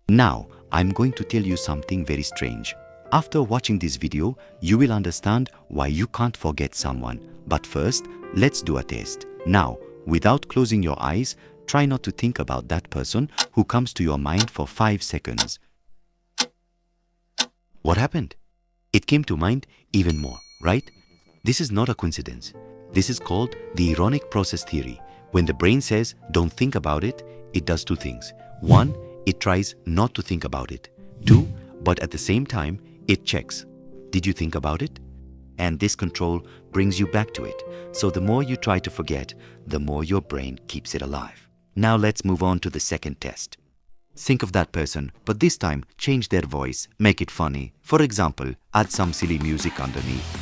Now, I'm going to tell you something very strange. After watching this video, you will understand why you can't forget someone. But first, let's do a test. Now, without closing your eyes, try not to think about that person who comes to your mind for 5 seconds. What happened? It came to mind even more, right? This is not a coincidence. This is called the ironic process theory. When the brain says, don't think about it, it does 2 things. 1, it tries not to think about it. 2, but at the same time, it checks. Did you think about it? And this control brings you back to it. So the more you try to forget, the more your brain keeps it alive. Now let's move on to the second test. Think of that person, but this time change their voice, make it funny. For example, add some silly music underneath.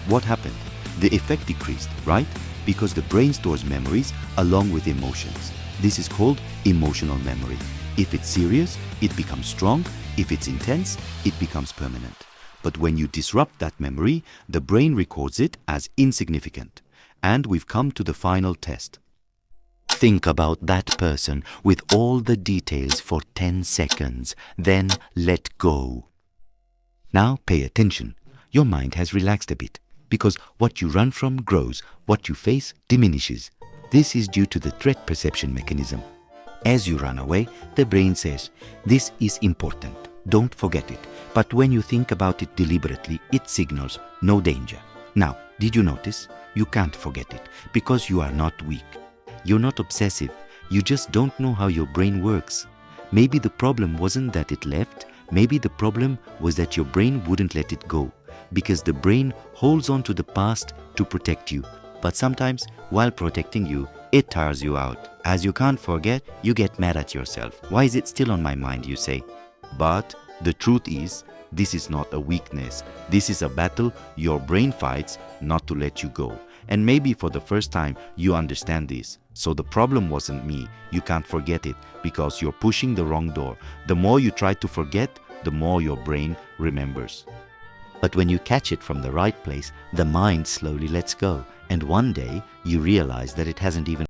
What happened? The effect decreased, right? Because the brain stores memories along with emotions. This is called emotional memory. If it's serious, it becomes strong. If it's intense, it becomes permanent. But when you disrupt that memory, the brain records it as insignificant. And we've come to the final test. Think about that person with all the details for 10 seconds, then let go. Now pay attention. Your mind has relaxed a bit, because what you run from grows, what you face diminishes. This is due to the threat perception mechanism. As you run away, the brain says, this is important, don't forget it. But when you think about it deliberately, it signals no danger. Now, did you notice? You can't forget it because you are not weak. You're not obsessive. You just don't know how your brain works. Maybe the problem wasn't that it left. Maybe the problem was that your brain wouldn't let it go, because the brain holds on to the past to protect you. But sometimes, while protecting you, it tires you out. As you can't forget, you get mad at yourself. Why is it still on my mind, you say? But the truth is, this is not a weakness. This is a battle your brain fights not to let you go. And maybe for the first time, you understand this. So the problem wasn't me. You can't forget it because you're pushing the wrong door. The more you try to forget, the more your brain remembers. But when you catch it from the right place, the mind slowly lets go. And one day, you realize that it hasn't even